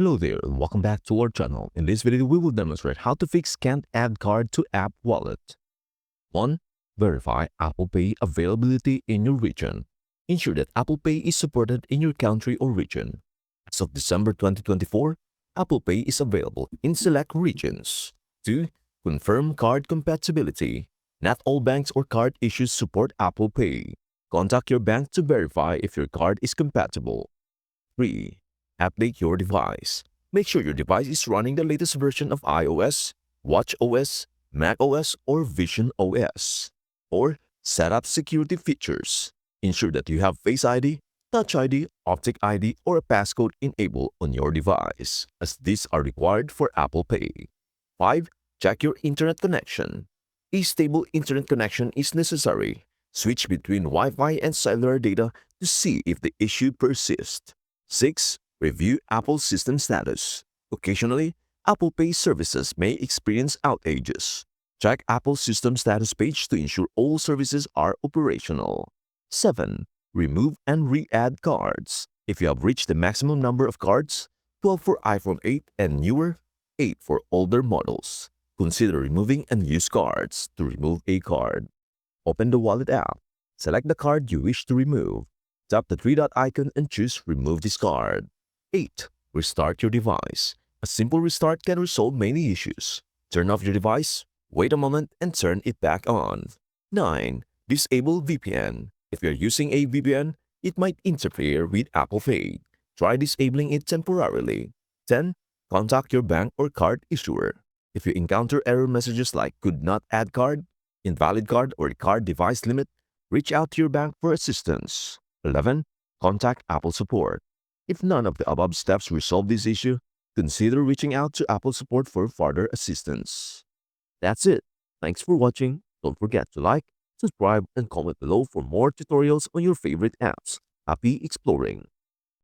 Hello there and welcome back to our channel. In this video, we will demonstrate how to fix can't add card to app wallet. 1. Verify Apple Pay availability in your region. Ensure that Apple Pay is supported in your country or region. As of December 2024, Apple Pay is available in select regions. 2. Confirm card compatibility. Not all banks or card issues support Apple Pay. Contact your bank to verify if your card is compatible. 3. Update your device. Make sure your device is running the latest version of iOS, watchOS, macOS, or Vision OS. 4. Set up security features. Ensure that you have Face ID, Touch ID, Optic ID, or a passcode enabled on your device, as these are required for Apple Pay. 5. Check your internet connection. A stable internet connection is necessary. Switch between Wi-Fi and cellular data to see if the issue persists. 6. Review Apple system status. Occasionally, Apple Pay services may experience outages. Check Apple system status page to ensure all services are operational. 7. Remove and re-add cards. If you have reached the maximum number of cards, 12 for iPhone 8 and newer, 8 for older models, consider removing unused cards. To remove a card, open the Wallet app. Select the card you wish to remove. Tap the three-dot icon and choose Remove this card. 8. Restart your device. A simple restart can resolve many issues. Turn off your device, wait a moment, and turn it back on. 9. Disable VPN. If you're using a VPN, it might interfere with Apple Pay. Try disabling it temporarily. 10. Contact your bank or card issuer. If you encounter error messages like could not add card, invalid card, or card device limit, reach out to your bank for assistance. 11. Contact Apple support. If none of the above steps resolve this issue, consider reaching out to Apple support for further assistance. That's it. Thanks for watching. Don't forget to like, subscribe, and comment below for more tutorials on your favorite apps. Happy exploring!